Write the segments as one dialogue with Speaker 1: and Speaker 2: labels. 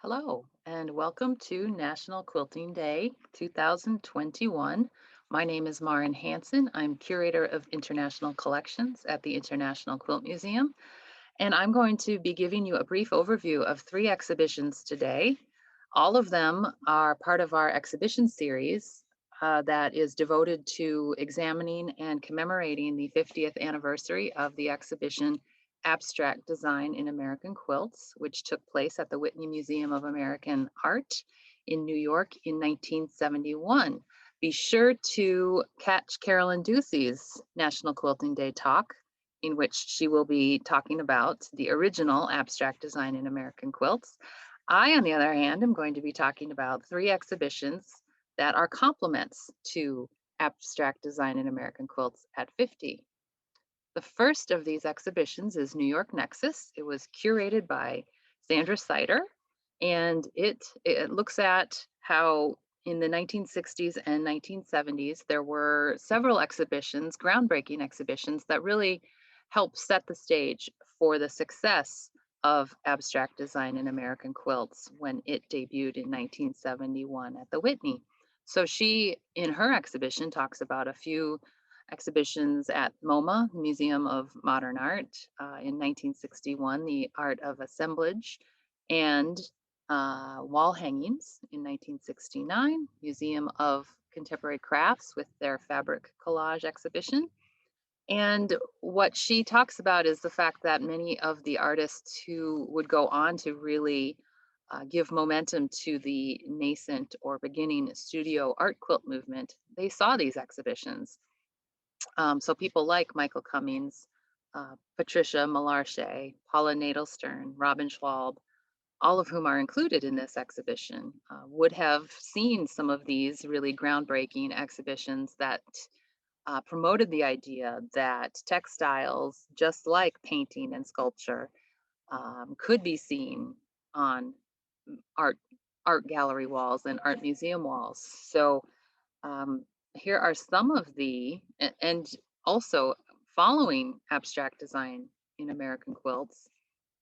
Speaker 1: Hello, and welcome to National Quilting Day 2021. My name is Marin Hanson. I'm curator of international collections at the International Quilt Museum, and I'm going to be giving you a brief overview of three exhibitions today. All of them are part of our exhibition series that is devoted to examining and commemorating the 50th anniversary of the exhibition Abstract Design in American Quilts, which took place at the Whitney Museum of American Art in New York in 1971. Be sure to catch Carolyn Ducey's National Quilting Day talk, in which she will be talking about the original abstract design in American quilts. I, on the other hand, am going to be talking about three exhibitions that are complements to abstract design in American quilts at 50. The first of these exhibitions is New York Nexus. It was curated by Sandra Sider, and it looks at how in the 1960s and 1970s, there were several exhibitions, groundbreaking exhibitions, that really helped set the stage for the success of abstract design in American quilts when it debuted in 1971 at the Whitney. So she, in her exhibition, talks about a few exhibitions at MoMA, Museum of Modern Art, in 1961, the art of assemblage, and wall hangings in 1969, Museum of Contemporary Crafts with their fabric collage exhibition. And what she talks about is the fact that many of the artists who would go on to really give momentum to the nascent or beginning studio art quilt movement, they saw these exhibitions. So people like Michael Cummings, Patricia Malarcher, Paula Nadelstern, Robin Schwalb, all of whom are included in this exhibition, would have seen some of these really groundbreaking exhibitions that promoted the idea that textiles, just like painting and sculpture, could be seen on art art gallery walls and art museum walls. So um, here are some of and also following abstract design in American quilts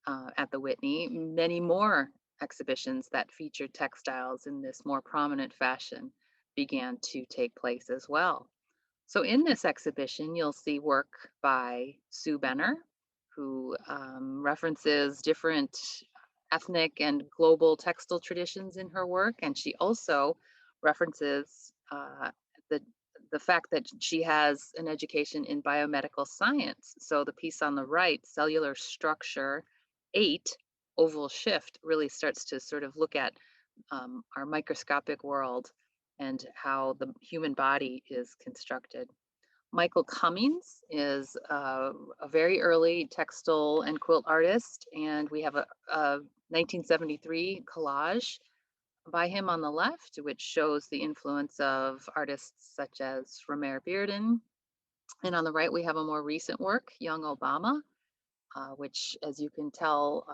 Speaker 1: at the Whitney, many more exhibitions that featured textiles in this more prominent fashion began to take place as well. So in this exhibition, you'll see work by Sue Benner, who references different ethnic and global textile traditions in her work, and she also references the the fact that she has an education in biomedical science. So the piece on the right, Cellular Structure 8, Oval Shift, really starts to sort of look at our microscopic world and how the human body is constructed. Michael Cummings is a very early textile and quilt artist, and we have a 1973 collage by him on the left, which shows the influence of artists such as Romare Bearden. And on the right, we have a more recent work, Young Obama, which, as you can tell,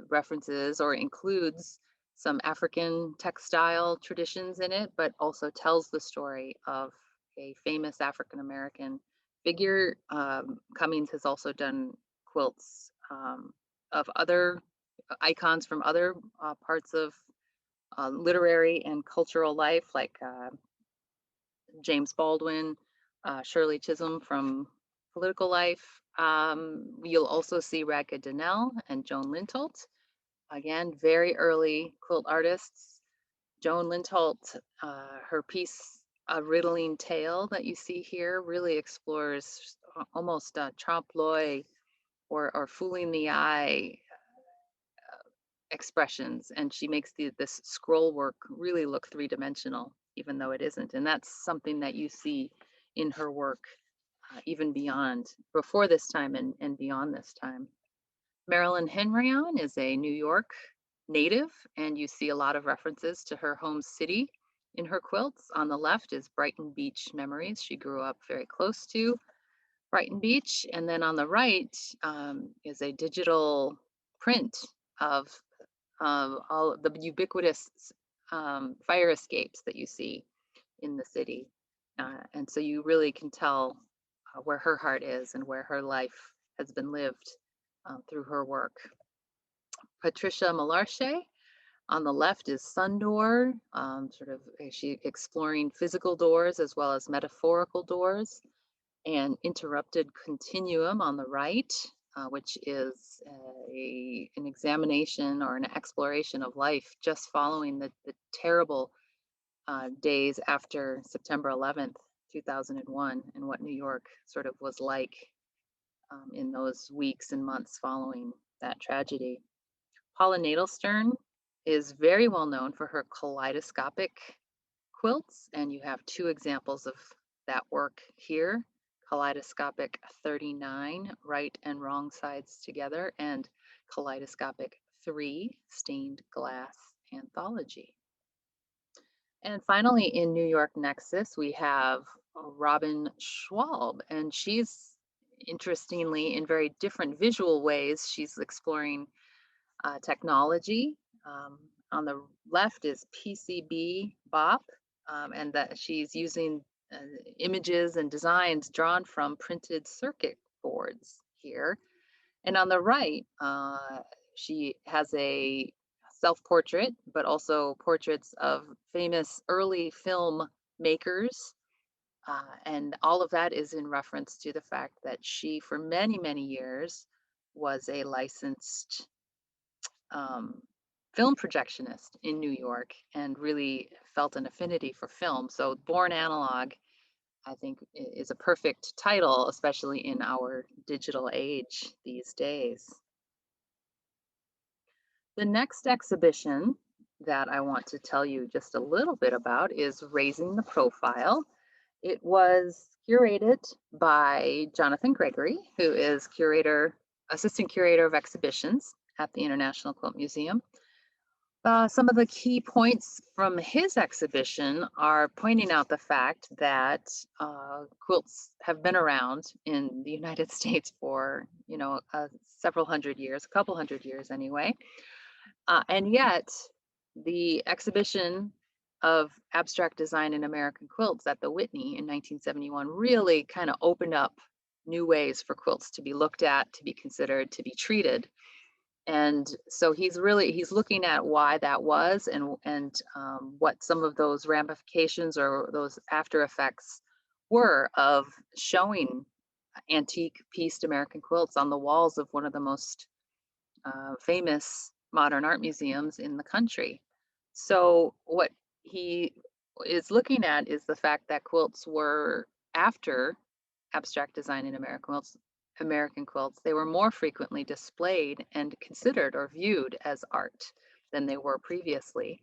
Speaker 1: references or includes some African textile traditions in it, but also tells the story of a famous African American figure. Cummings has also done quilts of other icons from other parts of literary and cultural life, like James Baldwin, Shirley Chisholm from political life. You'll also see Radka Donnell and Joan Lintolt. Again, very early quilt artists. Joan Lintolt, her piece, A Riddling Tale, that you see here, really explores almost trompe l'oeil or fooling the eye expressions, and she makes this scroll work really look three-dimensional, even though it isn't. And that's something that you see in her work even beyond, before this time and beyond this time. Marilyn Henrion is a New York native, and you see a lot of references to her home city in her quilts. On the left is Brighton Beach Memories. She grew up very close to Brighton Beach. And then on the right is a digital print of all the ubiquitous fire escapes that you see in the city. And so you really can tell where her heart is and where her life has been lived through her work. Patricia Malarcher On the left is Sun Door, she exploring physical doors as well as metaphorical doors, and Interrupted Continuum on the right, which is an examination or an exploration of life just following the terrible days after September 11th, 2001, and what New York sort of was like in those weeks and months following that tragedy. Paula Nadelstern is very well known for her kaleidoscopic quilts, and you have two examples of that work here. Kaleidoscopic 39, right and wrong sides together, and Kaleidoscopic 3, stained glass anthology. And finally, in New York Nexus, we have Robin Schwalb, and she's interestingly in very different visual ways. She's exploring technology. On the left is PCB BOP, and that she's using images and designs drawn from printed circuit boards here. And on the right, she has a self-portrait, but also portraits of famous early film makers. And all of that is in reference to the fact that she, for many, many years, was a licensed um, film projectionist in New York and really felt an affinity for film. So Born Analog, I think, is a perfect title, especially in our digital age these days. The next exhibition that I want to tell you just a little bit about is Raising the Profile. It was curated by Jonathan Gregory, who is assistant curator of exhibitions at the International Quilt Museum. Some of the key points from his exhibition are pointing out the fact that quilts have been around in the United States for, several hundred years, a couple hundred years anyway. And yet, the exhibition of abstract design in American quilts at the Whitney in 1971 really kind of opened up new ways for quilts to be looked at, to be considered, to be treated. And so he's looking at why that was, and what some of those ramifications or those after effects were of showing antique pieced American quilts on the walls of one of the most famous modern art museums in the country. So what he is looking at is the fact that quilts were, after abstract design in American quilts, they were more frequently displayed and considered or viewed as art than they were previously.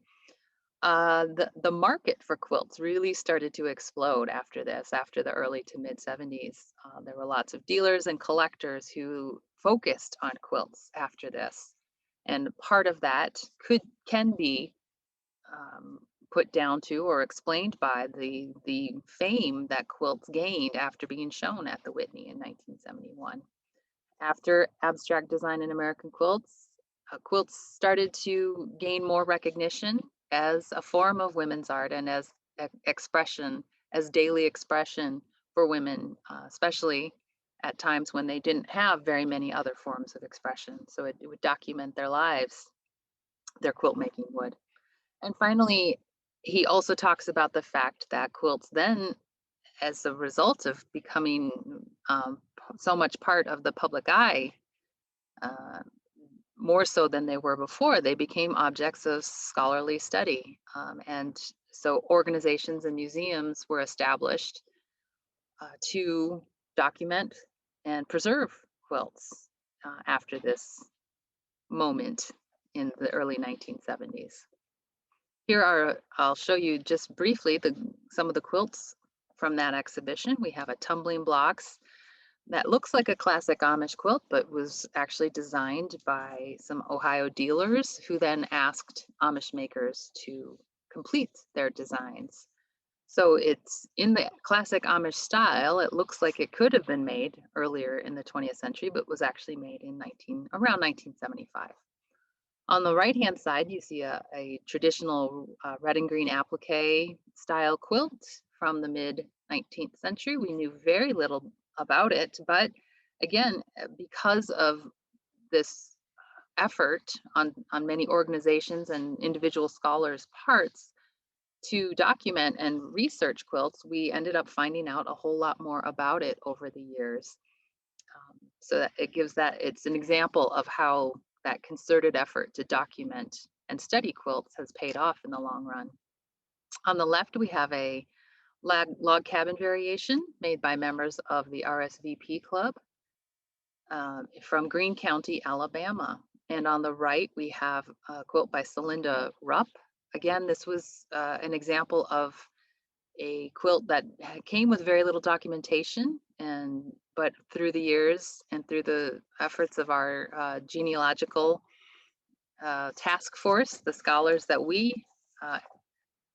Speaker 1: The market for quilts really started to explode after this, after the early to mid 70s. There were lots of dealers and collectors who focused on quilts after this. And part of that can be put down to or explained by the fame that quilts gained after being shown at the Whitney in 1971. After abstract design in American quilts, quilts started to gain more recognition as a form of women's art and as expression, as daily expression for women, especially at times when they didn't have very many other forms of expression. So it would document their lives, their quilt making would. And finally, he also talks about the fact that quilts then, as a result of becoming so much part of the public eye, uh, more so than they were before, they became objects of scholarly study. And so organizations and museums were established to document and preserve quilts after this moment in the early 1970s. I'll show you just briefly some of the quilts from that exhibition. We have a tumbling blocks that looks like a classic Amish quilt, but was actually designed by some Ohio dealers who then asked Amish makers to complete their designs. So it's in the classic Amish style. It looks like it could have been made earlier in the 20th century, but was actually made in around 1975. On the right-hand side, you see a traditional red and green applique style quilt from the mid-19th century. We knew very little about it, but again, because of this effort on many organizations and individual scholars' parts to document and research quilts, we ended up finding out a whole lot more about it over the years. So that it's an example of how that concerted effort to document and study quilts has paid off in the long run. On the left, we have a log cabin variation made by members of the RSVP Club from Greene County, Alabama. And on the right, we have a quilt by Celinda Rupp. Again, this was an example of a quilt that came with very little documentation, but through the years and through the efforts of our genealogical task force, the scholars that we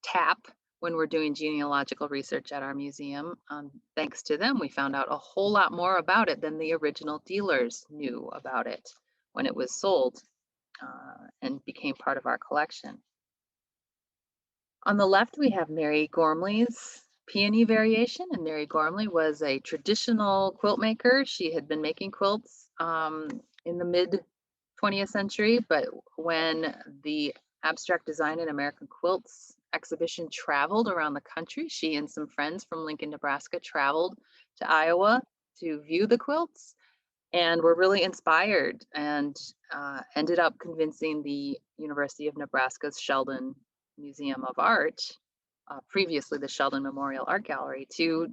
Speaker 1: tap when we're doing genealogical research at our museum, thanks to them, we found out a whole lot more about it than the original dealers knew about it when it was sold and became part of our collection. On the left, we have Mary Gormley's peony variation, and Mary Gormley was a traditional quilt maker. She had been making quilts in the mid 20th century, but when the Abstract Design in American Quilts exhibition traveled around the country, she and some friends from Lincoln, Nebraska traveled to Iowa to view the quilts and were really inspired and ended up convincing the University of Nebraska's Sheldon Museum of Art, previously the Sheldon Memorial Art Gallery, to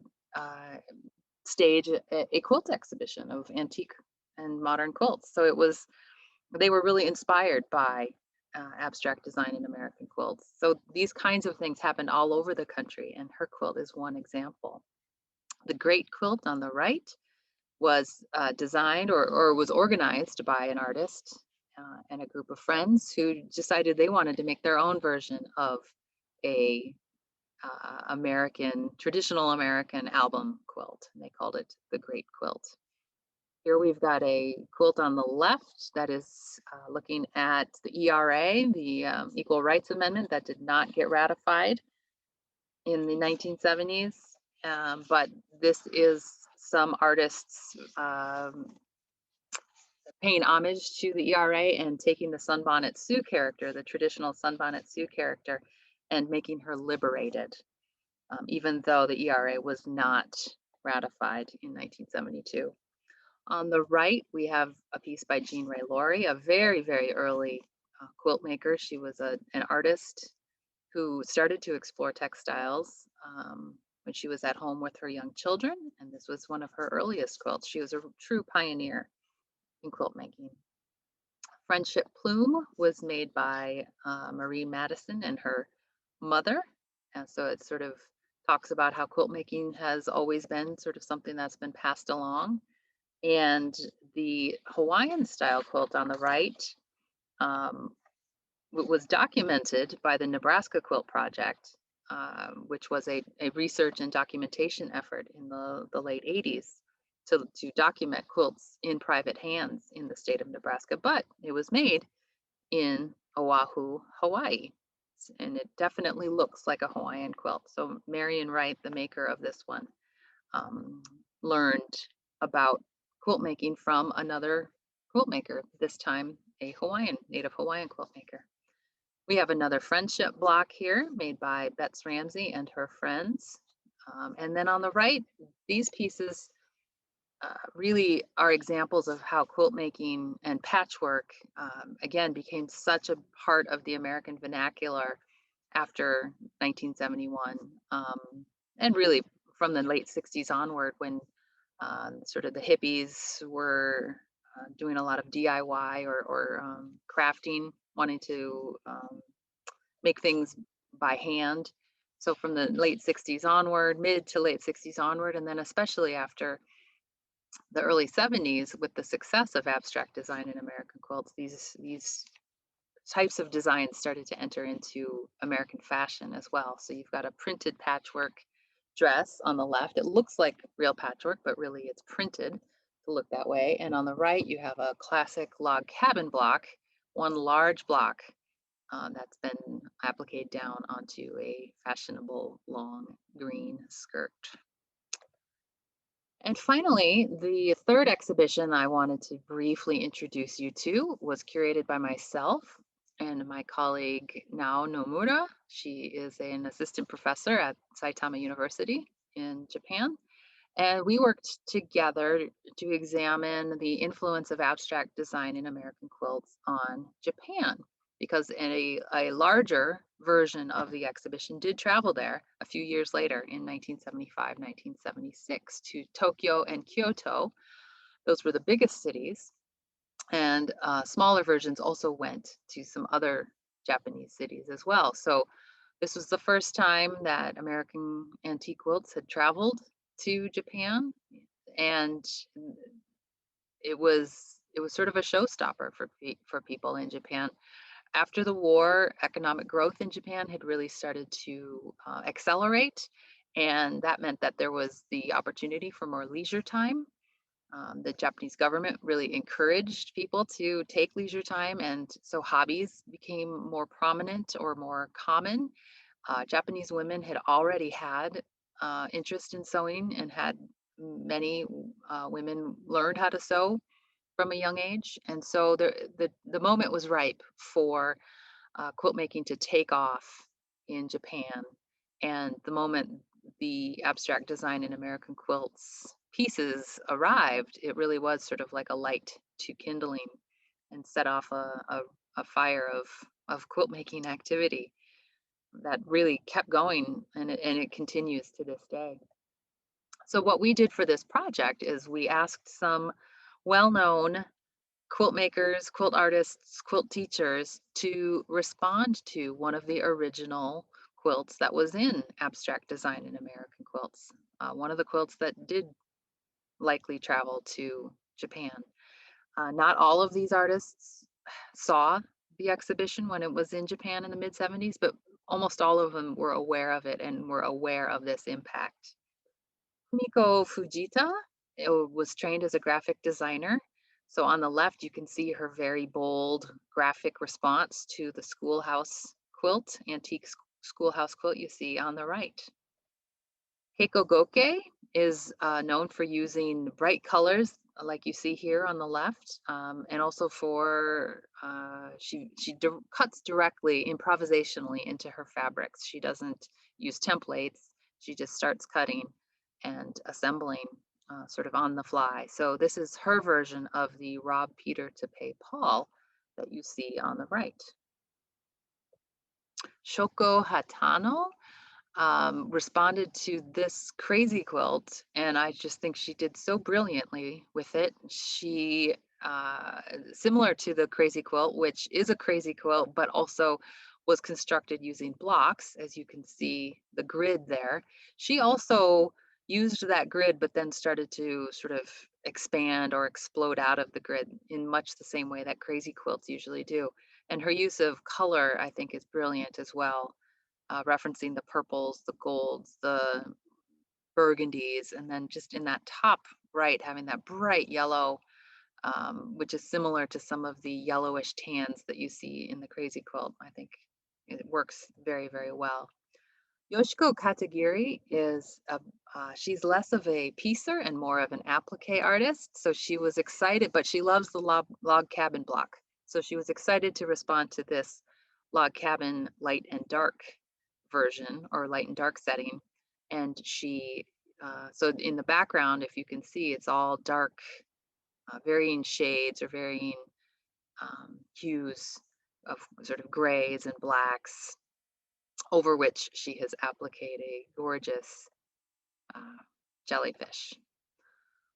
Speaker 1: stage a quilt exhibition of antique and modern quilts. So they were really inspired by abstract design in American quilts. So these kinds of things happened all over the country, and her quilt is one example. The Great Quilt on the right was designed or was organized by an artist and a group of friends who decided they wanted to make their own version of a traditional American album quilt. And they called it the Great Quilt. Here we've got a quilt on the left that is looking at the ERA, the Equal Rights Amendment that did not get ratified in the 1970s. But this is some artists paying homage to the ERA and taking the Sunbonnet Sioux character, the traditional Sunbonnet Sioux character, and making her liberated, even though the ERA was not ratified in 1972. On the right, we have a piece by Jean Ray Laurie, a very, very early quilt maker. She was an artist who started to explore textiles when she was at home with her young children, and this was one of her earliest quilts. She was a true pioneer in quilt making. Friendship Plume was made by Marie Madison and her mother, and so it sort of talks about how quilt making has always been sort of something that's been passed along. And the Hawaiian style quilt on the right was documented by the Nebraska Quilt Project, which was a research and documentation effort in the late 80s to document quilts in private hands in the state of Nebraska. But it was made in Oahu, Hawaii, and it definitely looks like a Hawaiian quilt. So Marion Wright, the maker of this one, learned about quilt making from another quilt maker, this time a native Hawaiian quilt maker. We have another friendship block here made by Bets Ramsey and her friends. And then on the right, these pieces really are examples of how quilt making and patchwork, again, became such a part of the American vernacular after 1971, and really from the late 60s onward, when sort of the hippies were doing a lot of DIY or crafting, wanting to make things by hand. So from the late 60s onward, mid to late 60s onward, and then especially after the early 70s, with the success of abstract design in American quilts, these types of designs started to enter into American fashion as well. So you've got a printed patchwork dress on the left. It looks like real patchwork, but really it's printed to look that way. And on the right, you have a classic log cabin block, one large block that's been appliqued down onto a fashionable long green skirt. And finally, the third exhibition I wanted to briefly introduce you to was curated by myself and my colleague Nao Nomura. She is an assistant professor at Saitama University in Japan. And we worked together to examine the influence of abstract design in American quilts on Japan, because a larger version of the exhibition did travel there a few years later in 1975, 1976 to Tokyo and Kyoto. Those were the biggest cities, and smaller versions also went to some other Japanese cities as well. So this was the first time that American antique quilts had traveled to Japan, and it was sort of a showstopper for people in Japan. After the war, economic growth in Japan had really started to accelerate, and that meant that there was the opportunity for more leisure time. The Japanese government really encouraged people to take leisure time, and so hobbies became more prominent or more common. Japanese women had already had interest in sewing and had many women learned how to sew from a young age. And so the moment was ripe for quilt making to take off in Japan. And the moment the abstract design in American quilts pieces arrived, it really was sort of like a light to kindling and set off a fire of quilt making activity that really kept going, and it continues to this day. So what we did for this project is we asked some well-known quilt makers, quilt artists, quilt teachers to respond to one of the original quilts that was in abstract design in American quilts. One of the quilts that did likely travel to Japan. Not all of these artists saw the exhibition when it was in Japan in the mid 70s, but almost all of them were aware of it and were aware of this impact. Kumiko Fujita was trained as a graphic designer. So on the left, you can see her very bold graphic response to the schoolhouse quilt, antique schoolhouse quilt you see on the right. Keiko Goke is known for using bright colors like you see here on the left, and also for she cuts directly improvisationally into her fabrics. She doesn't use templates. She just starts cutting and assembling sort of on the fly. So this is her version of the rob Peter to pay Paul that you see on the right. Shoko Hatano responded to this crazy quilt, and I just think she did so brilliantly with it. She, similar to the crazy quilt, which is a crazy quilt, but also was constructed using blocks, as you can see the grid there. She also used that grid, but then started to sort of expand or explode out of the grid in much the same way that crazy quilts usually do. And her use of color, I think, is brilliant as well, referencing the purples, the golds, the burgundies, and then just in that top right, having that bright yellow, which is similar to some of the yellowish tans that you see in the crazy quilt. I think it works very, very well. Yoshiko Katagiri she's less of a piecer and more of an applique artist. So she was excited, but she loves the log cabin block. So she was excited to respond to this log cabin light and dark version, or light and dark setting. And so in the background, if you can see, it's all dark, varying shades or varying hues of sort of grays and blacks, over which she has appliqued a gorgeous jellyfish.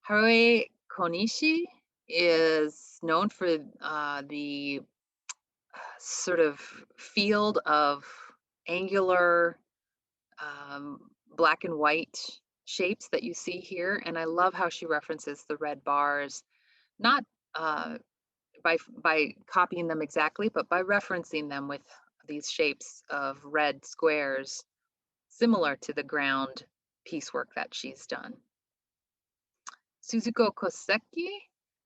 Speaker 1: Harue Konishi is known for the sort of field of angular black and white shapes that you see here. And I love how she references the red bars, not by copying them exactly, but by referencing them with these shapes of red squares, similar to the ground piecework that she's done. Suzuko Koseki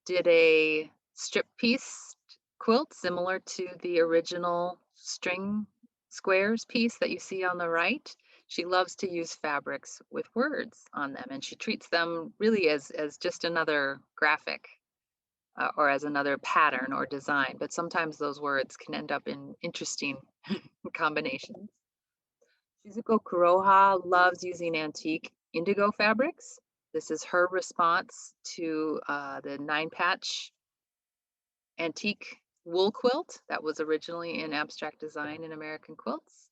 Speaker 1: did a strip piece quilt similar to the original string squares piece that you see on the right. She loves to use fabrics with words on them, and she treats them really as just another graphic or as another pattern or design. But sometimes those words can end up in interesting combinations. Shizuko Kuroha loves using antique indigo fabrics. This is her response to the 9-patch antique wool quilt that was originally in abstract design in American Quilts.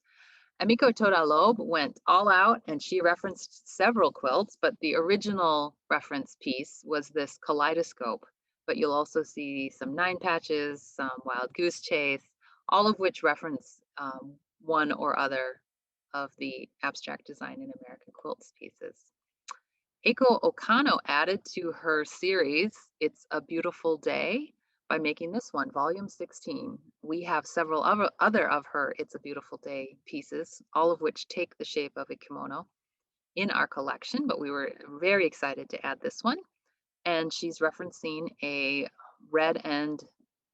Speaker 1: Emiko Toda Loeb went all out and she referenced several quilts, but the original reference piece was this kaleidoscope. But you'll also see some 9-patches, some wild goose chase, all of which reference one or other of the abstract design in American Quilts pieces. Eiko Okano added to her series, It's a Beautiful Day, by making this one, volume 16. We have several other of her It's a Beautiful Day pieces, all of which take the shape of a kimono in our collection, but we were very excited to add this one. And she's referencing a red and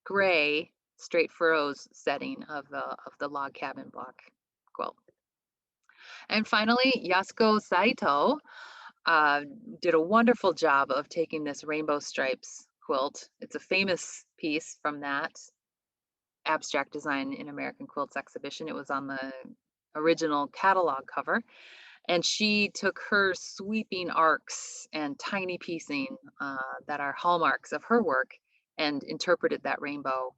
Speaker 1: gray straight furrows setting of the log cabin block quilt. And finally, Yasuko Saito did a wonderful job of taking this rainbow stripes quilt. It's a famous piece from that abstract design in American Quilts exhibition. It was on the original catalog cover. And she took her sweeping arcs and tiny piecing that are hallmarks of her work and interpreted that rainbow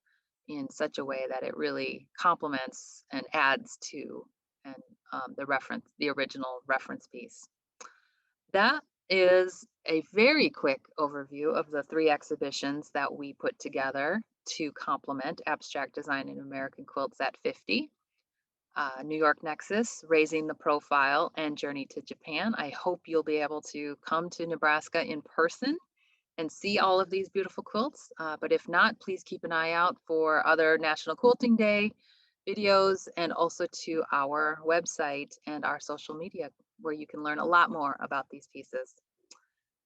Speaker 1: in such a way that it really complements and adds to and the original reference piece. That is a very quick overview of the 3 exhibitions that we put together to complement abstract design in American Quilts at 50. New York Nexus, Raising the Profile, and Journey to Japan. I hope you'll be able to come to Nebraska in person and see all of these beautiful quilts. But if not, please keep an eye out for other National Quilting Day videos and also to our website and our social media where you can learn a lot more about these pieces.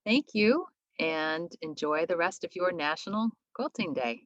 Speaker 1: Thank you and enjoy the rest of your National Quilting Day.